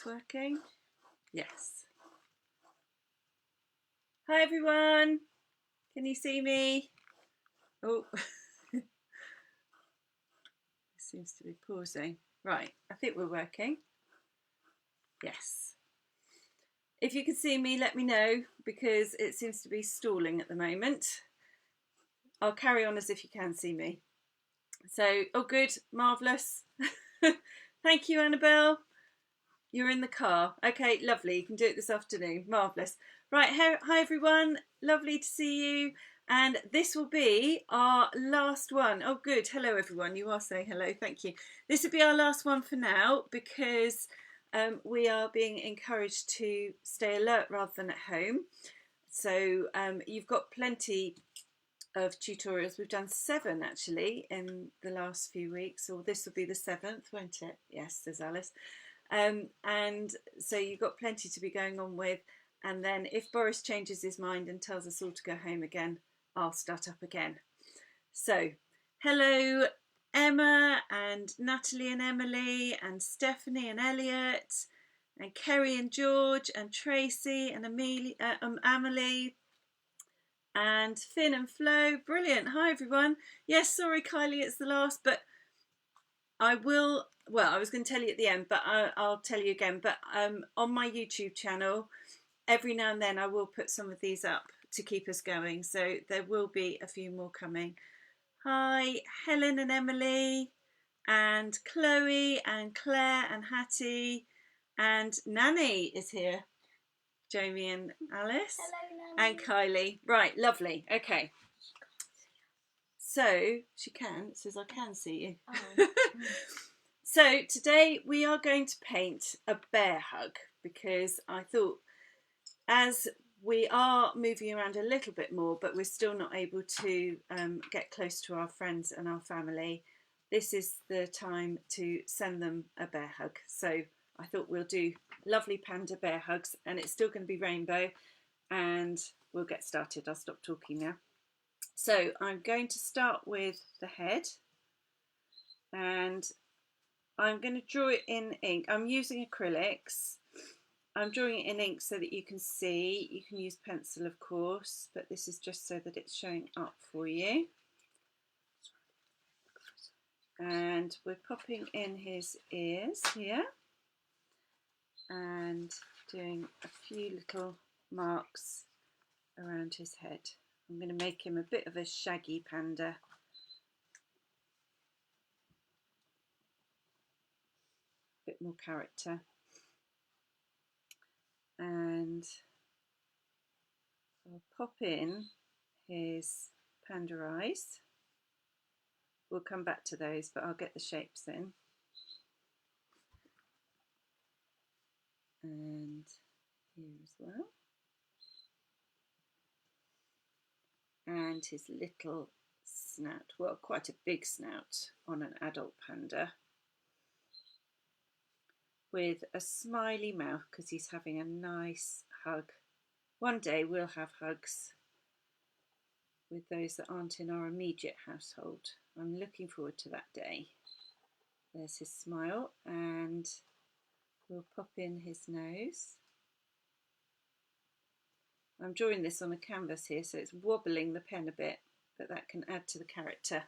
Everyone's working? Yes. Hi everyone. Can you see me? Oh, it seems to be pausing. Right, I think we're working. Yes. If you can see me, let me know because it seems to be stalling at the moment. I'll carry on as if you can see me. So, oh good, marvellous. Thank you, Annabelle. You're in the car. Okay, lovely. You can do it this afternoon. Marvellous. Right, hi everyone. Lovely to see you. And this will be our last one. Oh, good. Hello, everyone. You are saying hello. Thank you. This will be our last one for now because we are being encouraged to stay alert rather than at home. So you've got plenty of tutorials. We've done 7 actually in the last few weeks, or this will be the 7th, won't it? Yes, says Alice. And so you've got plenty to be going on with, and then if Boris changes his mind and tells us all to go home again, I'll start up again. So hello Emma and Natalie and Emily and Stephanie and Elliot and Kerry and George and Tracy and Amelie and Finn and Flo. Brilliant. Hi everyone. Yes, sorry Kylie, it's the last, but I will, well, I was going to tell you at the end, but I'll tell you again. But on my YouTube channel, every now and then I will put some of these up to keep us going. So there will be a few more coming. Hi, Helen and Emily, and Chloe, and Claire, and Hattie, and Nanny is here. Jamie and Alice. Hello, Nanny. And Kylie. Right, lovely. Okay. So, she can. It says I can see you. Oh. So today we are going to paint a bear hug because I thought as we are moving around a little bit more but we're still not able to get close to our friends and our family, this is the time to send them a bear hug. So I thought we'll do lovely panda bear hugs, and it's still going to be rainbow, and we'll get started. I'll stop talking now. So I'm going to start with the head, and I'm going to draw it in ink. I'm using acrylics. I'm drawing it in ink so that you can see. You can use pencil, of course, but this is just so that it's showing up for you. And we're popping in his ears here and doing a few little marks around his head. I'm going to make him a bit of a shaggy panda. A bit more character. And I'll pop in his panda eyes. We'll come back to those, but I'll get the shapes in. And here as well. And his little snout, well, quite a big snout on an adult panda, with a smiley mouth because he's having a nice hug. One day we'll have hugs with those that aren't in our immediate household. I'm looking forward to that day. There's his smile, and we'll pop in his nose. I'm drawing this on a canvas here, so it's wobbling the pen a bit, but that can add to the character.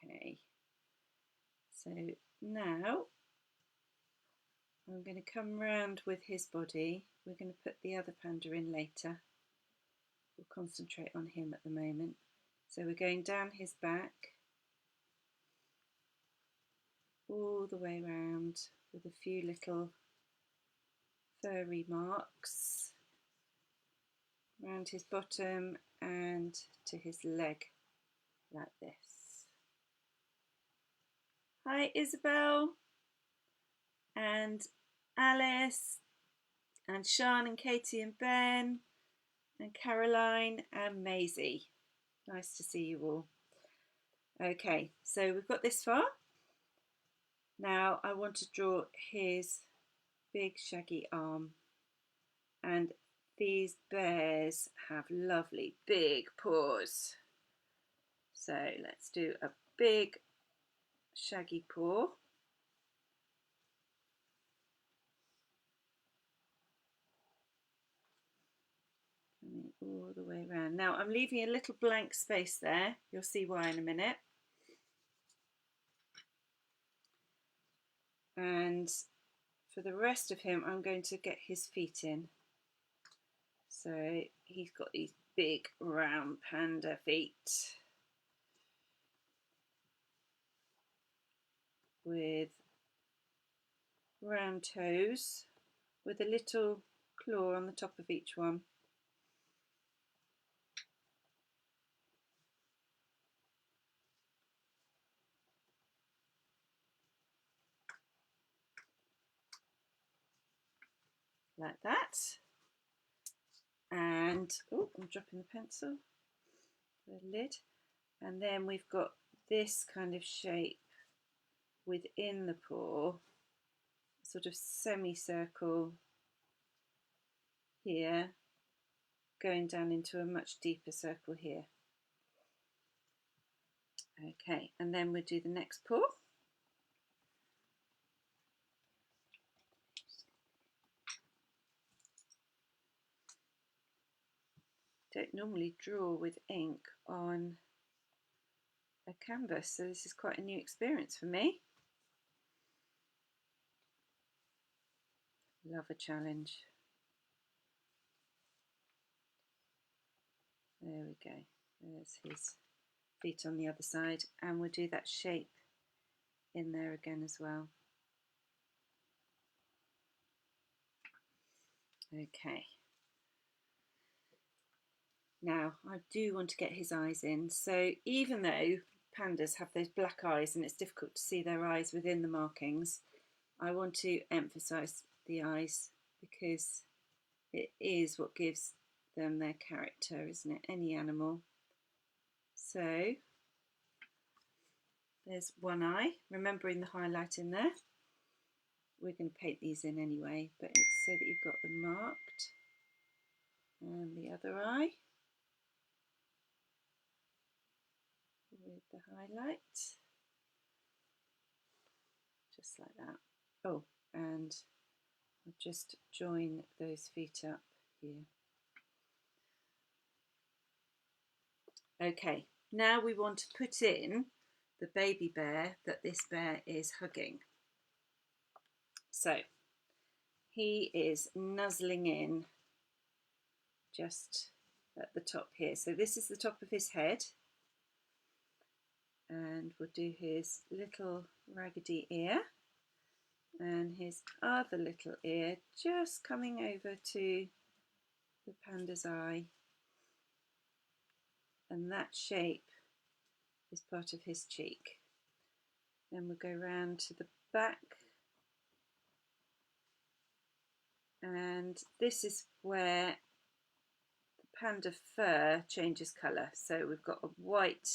Okay, so now I'm going to come round with his body. We're going to put the other panda in later. We'll concentrate on him at the moment. So we're going down his back, all the way round with a few little furry marks around his bottom and to his leg, like this. Hi Isabel and Alice and Sean and Katie and Ben and Caroline and Maisie. Nice to see you all. Okay, so we've got this far. Now I want to draw his big shaggy arm, and these bears have lovely big paws. So let's do a big shaggy paw. all the way around. Now I'm leaving a little blank space there. You'll see why in a minute. And for the rest of him, I'm going to get his feet in. So he's got these big round panda feet with round toes with a little claw on the top of each one. Like that. And oh, I'm dropping the pencil, the lid. And then we've got this kind of shape within the paw, sort of semicircle here, going down into a much deeper circle here. Okay, and then we'll do the next paw. Don't normally draw with ink on a canvas, so this is quite a new experience for me. Love a challenge. There we go. There's his feet on the other side, and we'll do that shape in there again as well. Okay. Now I do want to get his eyes in, so even though pandas have those black eyes and it's difficult to see their eyes within the markings, I want to emphasize the eyes because it is what gives them their character, isn't it? Any animal. So there's one eye, remembering the highlight in there. We're going to paint these in anyway, but it's so that you've got them marked. And the other eye with the highlight, just like that. Oh, and I'll just join those feet up here. Okay, now we want to put in the baby bear that this bear is hugging. So he is nuzzling in just at the top here. So this is the top of his head, and we'll do his little raggedy ear and his other little ear just coming over to the panda's eye, and that shape is part of his cheek. Then we'll go round to the back, and this is where the panda fur changes colour. So we've got a white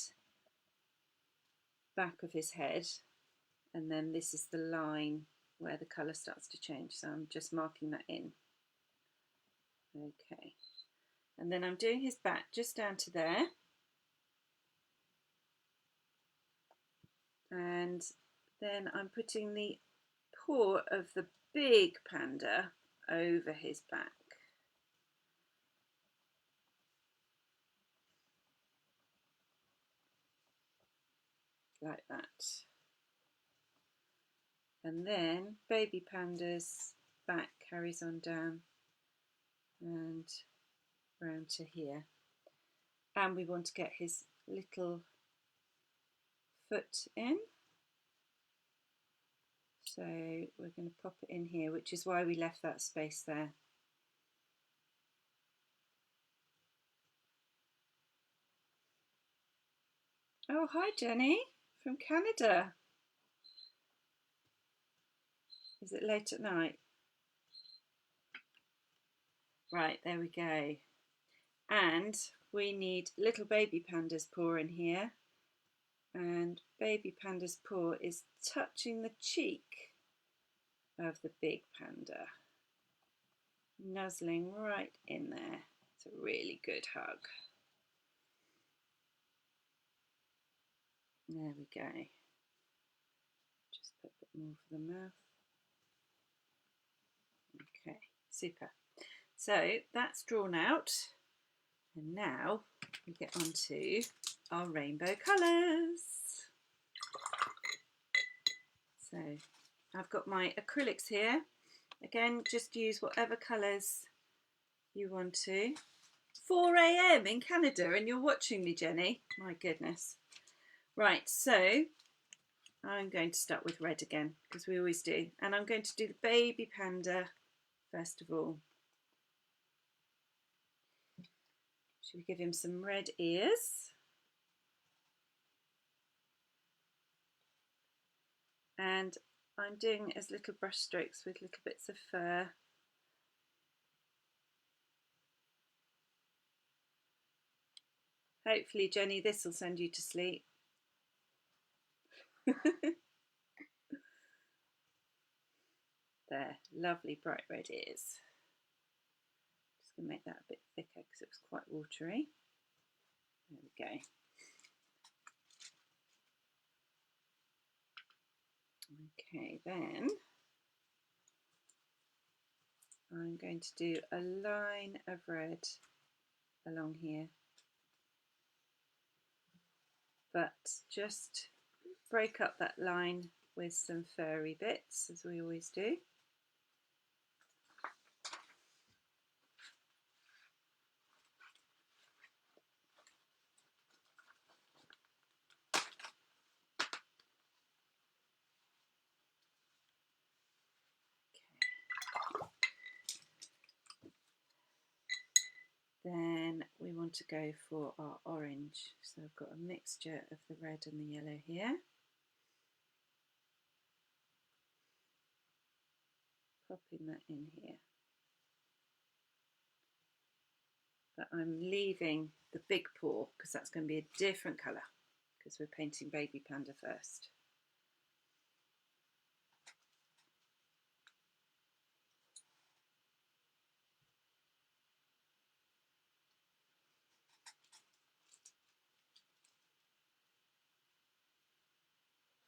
back of his head, and then this is the line where the colour starts to change, so I'm just marking that in. Okay, and then I'm doing his back just down to there, and then I'm putting the paw of the big panda over his back. Like that. And then baby panda's back carries on down and round to here. And we want to get his little foot in. So we're going to pop it in here, which is why we left that space there. Oh, hi Jenny from Canada. Is it late at night? Right, there we go. And we need little baby panda's paw in here. And baby panda's paw is touching the cheek of the big panda. Nuzzling right in there. It's a really good hug. There we go. Just put a bit more for the mouth. Okay, super. So that's drawn out. And now we get on to our rainbow colours. So I've got my acrylics here. Again, just use whatever colours you want to. 4 AM in Canada and you're watching me, Jenny. My goodness. Right, so I'm going to start with red again, because we always do. And I'm going to do the baby panda first of all. Should we give him some red ears? And I'm doing as little brush strokes with little bits of fur. Hopefully, Jenny, this will send you to sleep. There, lovely bright red ears. Just going to make that a bit thicker because it was quite watery. There we go. Okay, then I'm going to do a line of red along here, but just break up that line with some furry bits, as we always do. Then we want to go for our orange. So I've got a mixture of the red and the yellow here. Popping that in here. But I'm leaving the big paw because that's going to be a different colour because we're painting baby panda first.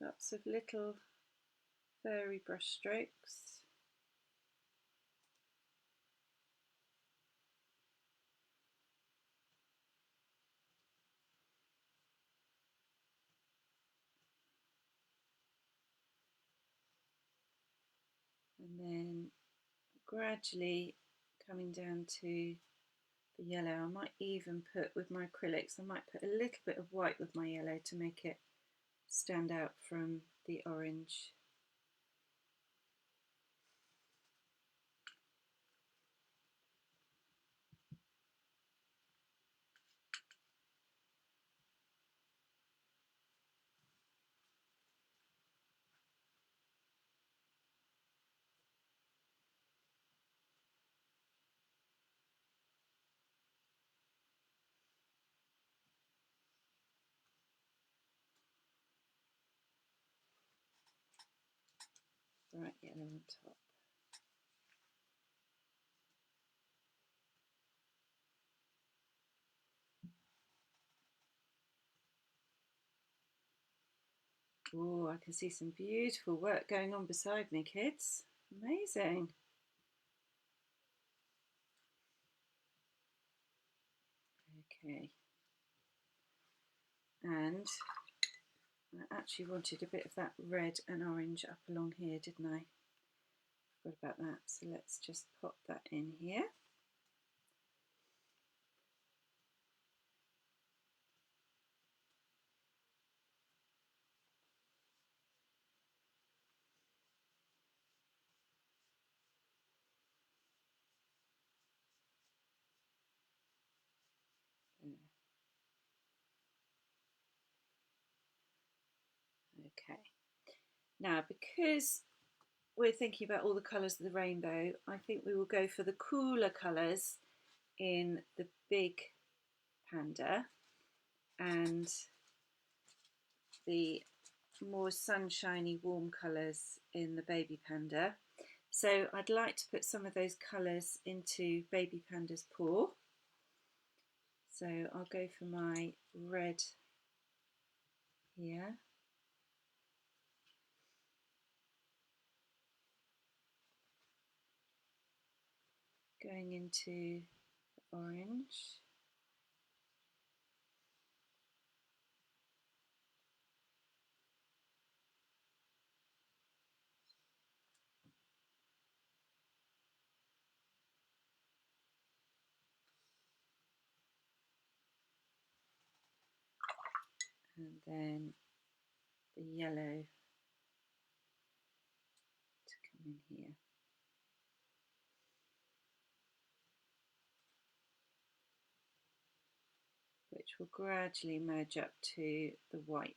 Lots of little furry brush strokes. And then gradually coming down to the yellow. I might even put, with my acrylics, I might put a little bit of white with my yellow to make it stand out from the orange. Bright yellow on top. Oh, I can see some beautiful work going on beside me, kids. Amazing. Okay. And I actually wanted a bit of that red and orange up along here, didn't I? Forgot about that. So let's just pop that in here. Okay. Now, because we're thinking about all the colours of the rainbow, I think we will go for the cooler colours in the big panda and the more sunshiny, warm colours in the baby panda. So I'd like to put some of those colours into baby panda's paw. So I'll go for my red here. Going into the orange. and then the yellow to come in here. Which will gradually merge up to the white.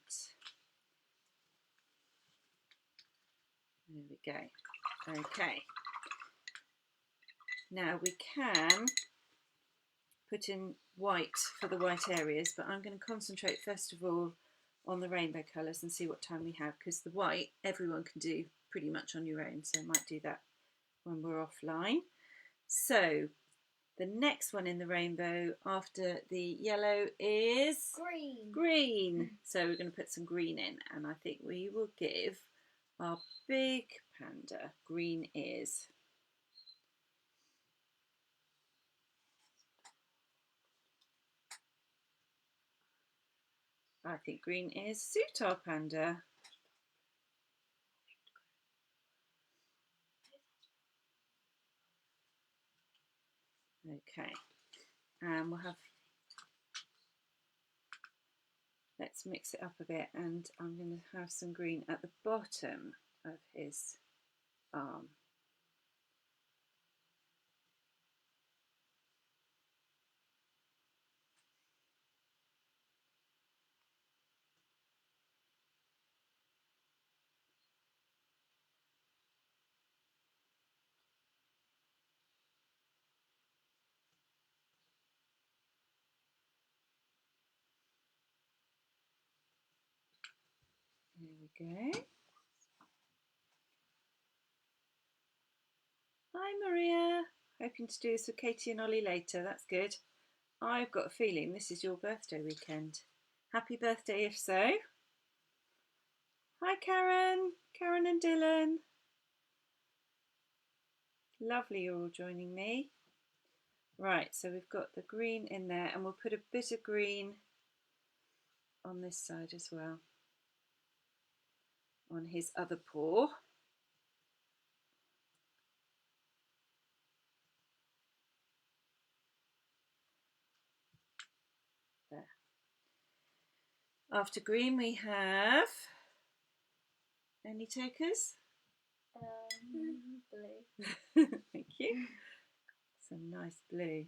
There we go. Okay. Now we can put in white for the white areas, but I'm going to concentrate first of all on the rainbow colours and see what time we have, because the white everyone can do pretty much on your own, so I might do that when we're offline. So the next one in the rainbow after the yellow is green. So we're going to put some green in, and I think we will give our big panda green ears. I think green ears suit our panda. Okay, and we'll have, let's mix it up a bit, and I'm going to have some green at the bottom of his arm. There we go. Hi Maria, hoping to do this with Katie and Ollie later, that's good. I've got a feeling this is your birthday weekend. Happy birthday if so. Hi Karen and Dylan. Lovely you're all joining me. Right, so we've got the green in there, and we'll put a bit of green on this side as well, on his other paw. There. After green we have, any takers? Blue. Thank you. Some nice blue.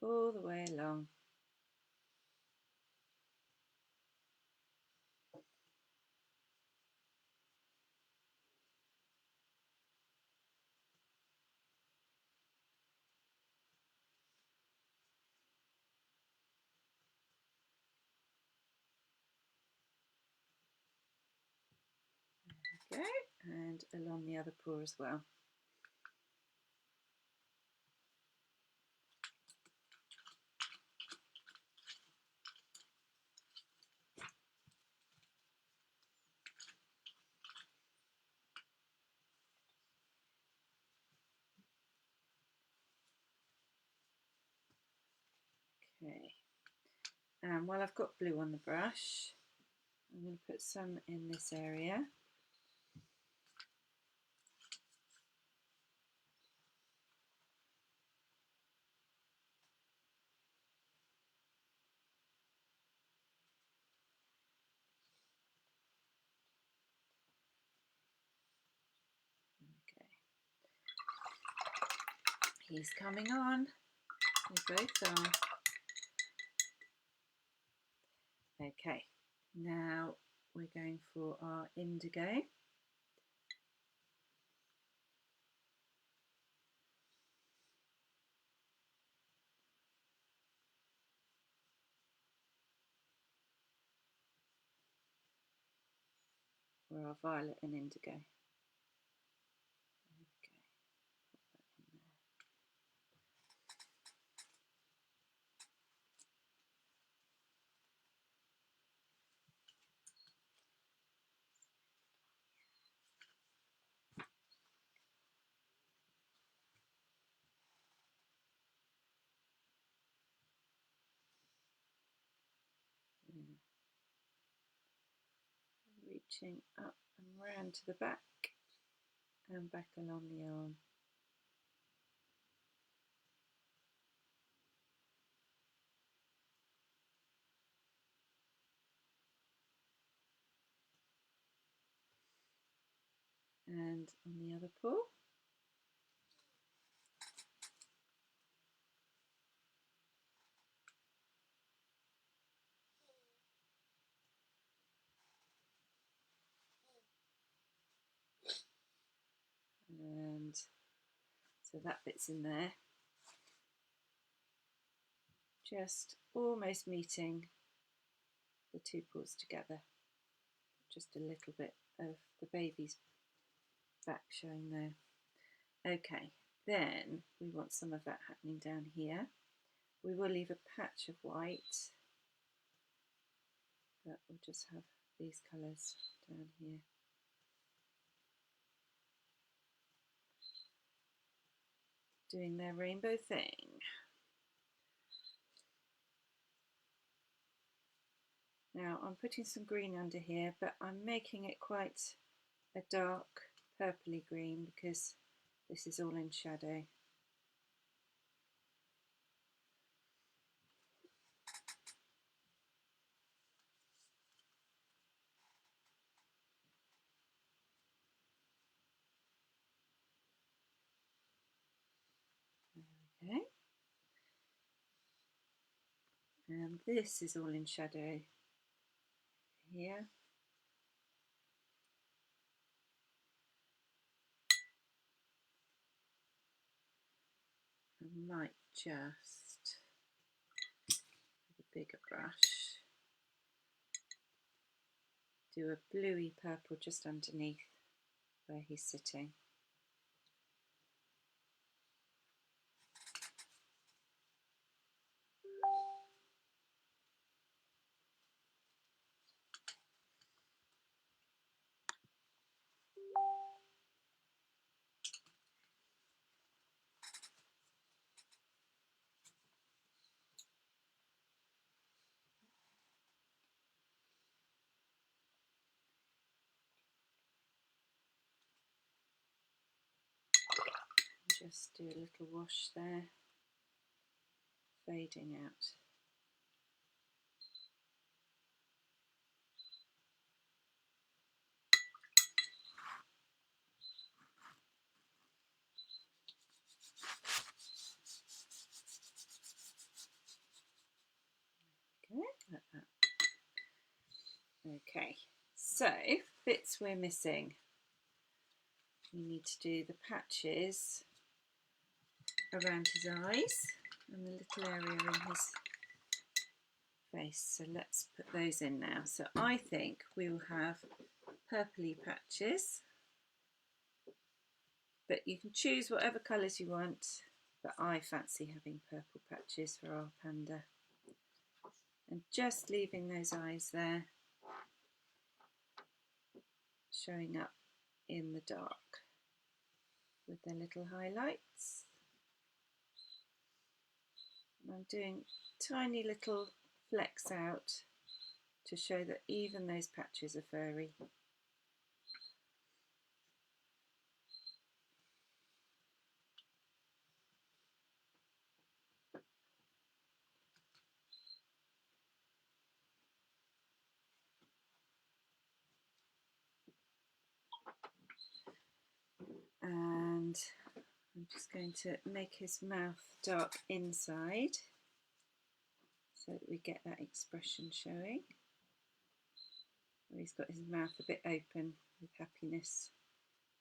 All the way along. There we go, and along the other paw as well. Okay, and while I've got blue on the brush, I'm going to put some in this area. Okay, he's coming on. They both are. Okay, now we're going for our indigo. Or our violet and indigo. Reaching up and round to the back and back along the arm. And on the other paw. And so that bit's in there, just almost meeting the two paws together. Just a little bit of the baby's back showing there. Okay, then we want some of that happening down here. We will leave a patch of white, but we'll just have these colours down here. Doing their rainbow thing. Now I'm putting some green under here, but I'm making it quite a dark purpley green because this is all in shadow. Okay. And this is all in shadow here. I might just, with a bigger brush, do a bluey purple just underneath where he's sitting. Just do a little wash there, fading out. Okay, like that. Okay, so bits we're missing. We need to do the patches around his eyes and the little area in his face. So let's put those in now. So I think we will have purpley patches, but you can choose whatever colours you want, but I fancy having purple patches for our panda. And just leaving those eyes there, showing up in the dark with their little highlights. And I'm doing tiny little flecks out to show that even those patches are furry. And I'm just going to make his mouth dark inside so that we get that expression showing. He's got his mouth a bit open with happiness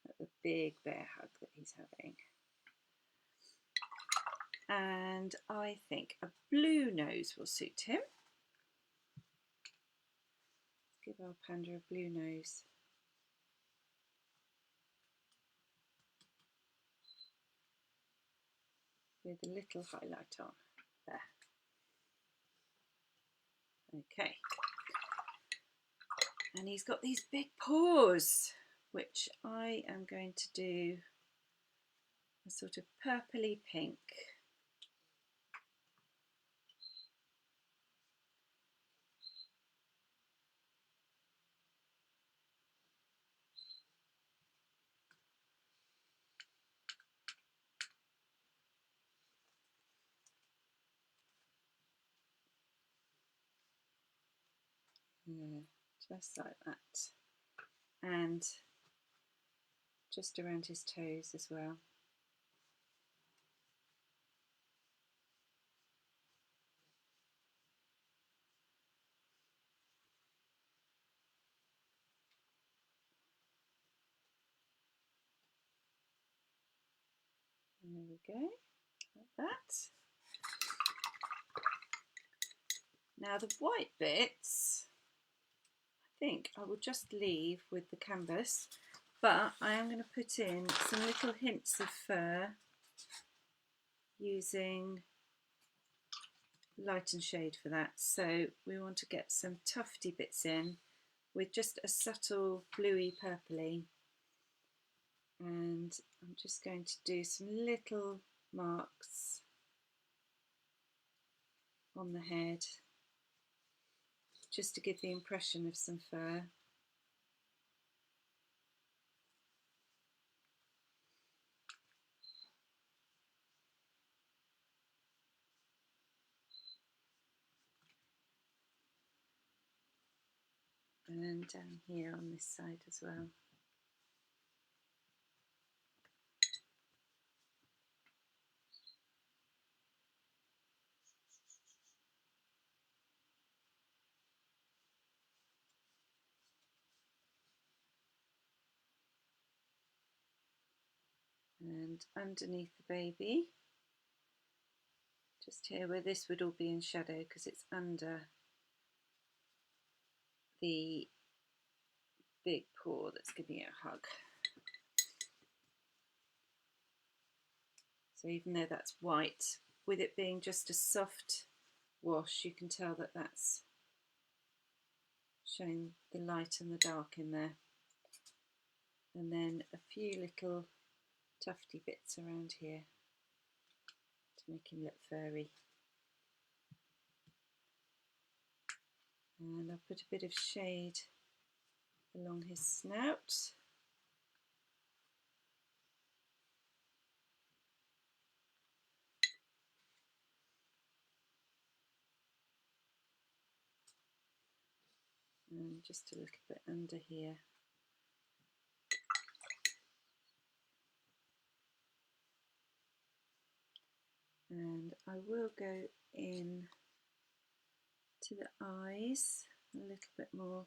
at the big bear hug that he's having. And I think a blue nose will suit him. Let's give our panda a blue nose. With a little highlight on there. Okay. And he's got these big paws, which I am going to do a sort of purpley pink. just like that, and just around his toes as well. And there we go, like that. Now the white bits, I think I will just leave with the canvas, but I am going to put in some little hints of fur using light and shade for that. So we want to get some tufty bits in with just a subtle bluey purpley, and I'm just going to do some little marks on the head just to give the impression of some fur. And down here on this side as well. And underneath the baby, just here where this would all be in shadow because it's under the big paw that's giving it a hug. So even though that's white, with it being just a soft wash, you can tell that that's showing the light and the dark in there. And then a few little tufty bits around here to make him look furry. And I'll put a bit of shade along his snout. And just a little bit under here. And I will go in to the eyes a little bit more.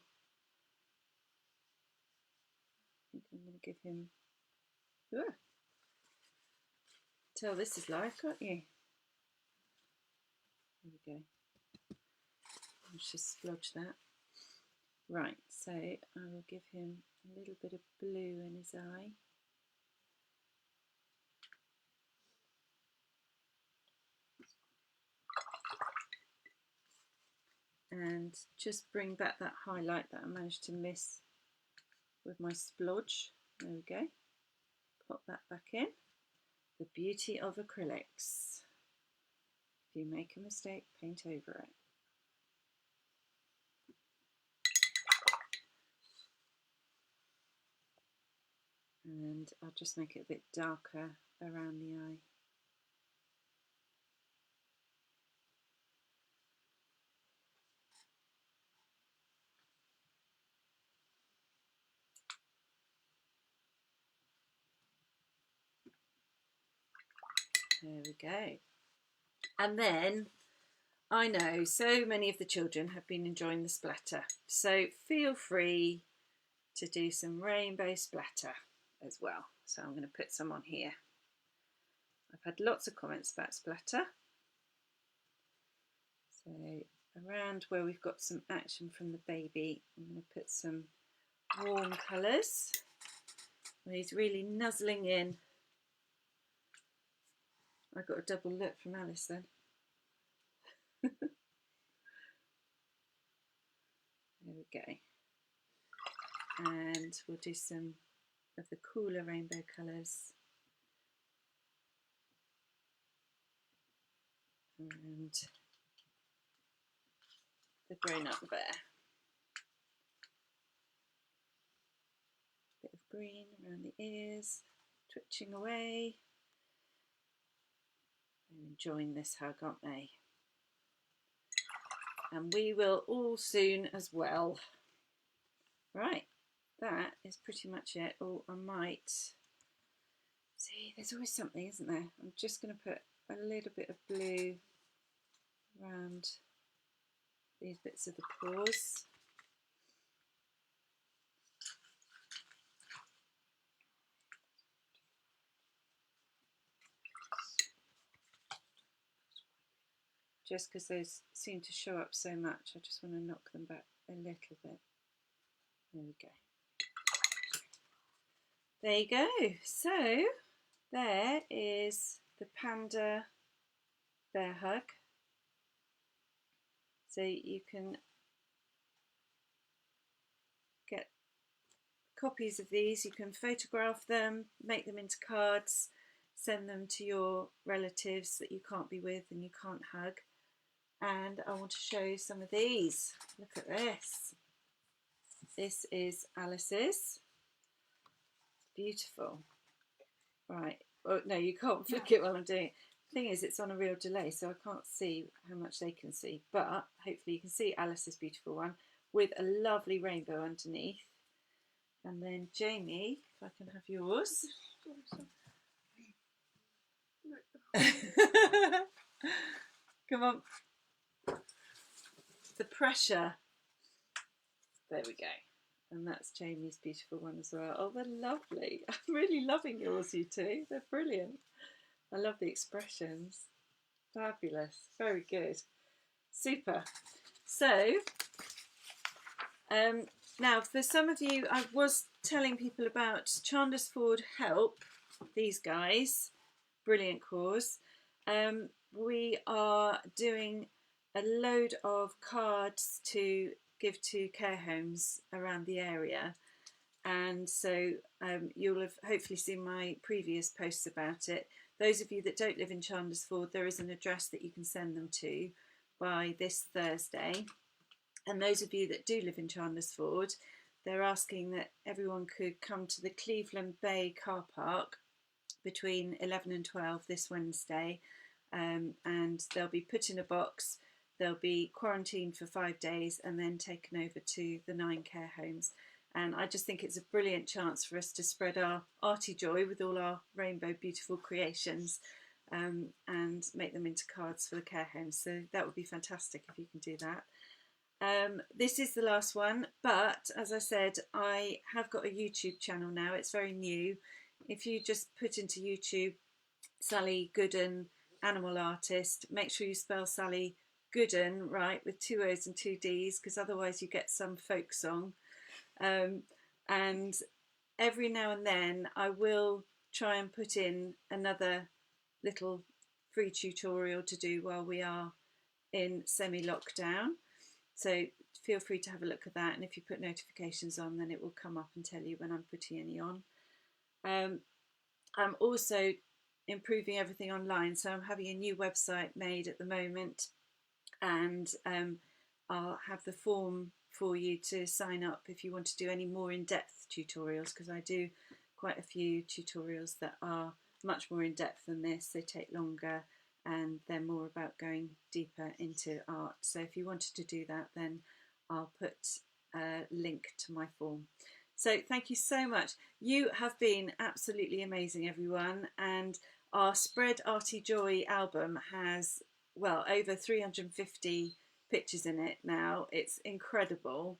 I think I'm going to give him, tell this is live, can't you? There we go. Let's just splodge that. Right, so I will give him a little bit of blue in his eye. And just bring back that highlight that I managed to miss with my splodge. There we go. Pop that back in. The beauty of acrylics. If you make a mistake, paint over it. And I'll just make it a bit darker around the eye. There we go. And then I know so many of the children have been enjoying the splatter, so feel free to do some rainbow splatter as well. So I'm going to put some on here. I've had lots of comments about splatter. So around where we've got some action from the baby, I'm going to put some warm colours where he's really nuzzling in. I got a double look from Alice then. There we go. And we'll do some of the cooler rainbow colours around the grown-up bear. Bit of green around the ears, twitching away. They're enjoying this hug, aren't they? and we will all soon as well. Right, that is pretty much it. Oh, I might see, there's always something, isn't there? I'm just going to put a little bit of blue around these bits of the paws. Just because those seem to show up so much, I just want to knock them back a little bit. There we go. There you go. So there is the panda bear hug. So you can get copies of these, you can photograph them, make them into cards, send them to your relatives that you can't be with and you can't hug. And I want to show you some of these. Look at this. This is Alice's. Beautiful. Right. Oh, no, you can't look it while I'm doing it. The thing is, it's on a real delay, so I can't see how much they can see. But hopefully you can see Alice's beautiful one with a lovely rainbow underneath. And then Jamie, if I can have yours. Come on. The pressure. There we go. And that's Jamie's beautiful one as well. Oh, they're lovely. I'm really loving yours, you two. They're brilliant. I love the expressions. Fabulous. Very good. Super. So, now for some of you, I was telling people about Chandlersford Help, these guys. Brilliant cause. We are doing a load of cards to give to care homes around the area, and so you'll have hopefully seen my previous posts about it. Those of you that don't live in Chandlersford, there is an address that you can send them to by this Thursday, and those of you that do live in Chandlersford, they're asking that everyone could come to the Cleveland Bay car park between 11 and 12 this Wednesday, and they'll be put in a box. They'll be quarantined for 5 days and then taken over to the 9 care homes. And I just think it's a brilliant chance for us to spread our arty joy with all our rainbow beautiful creations, and make them into cards for the care homes. So that would be fantastic if you can do that. This is the last one, but as I said, I have got a YouTube channel now. It's very new. If you just put into YouTube Sally Gooden animal artist, make sure you spell Sally Gooden right with 2 O's and 2 D's, because otherwise you get some folk song. And every now and then I will try and put in another little free tutorial to do while we are in semi-lockdown. So feel free to have a look at that, and if you put notifications on, then it will come up and tell you when I'm putting any on. I'm also improving everything online, so I'm having a new website made at the moment, and I'll have the form for you to sign up if you want to do any more in-depth tutorials, because I do quite a few tutorials that are much more in-depth than this. They take longer and they're more about going deeper into art. So if you wanted to do that, then I'll put a link to my form. So thank you so much. You have been absolutely amazing, everyone, and our Spread Arty Joy album has, well, over 350 pictures in it now. It's incredible,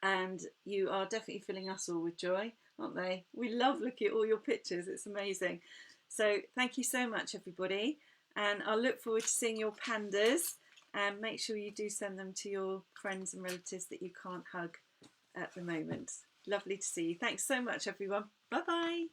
and you are definitely filling us all with joy, aren't they? We love looking at all your pictures. It's amazing. So thank you so much, everybody, and I'll look forward to seeing your pandas, and make sure you do send them to your friends and relatives that you can't hug at the moment. Lovely to see you. Thanks so much, everyone. Bye bye.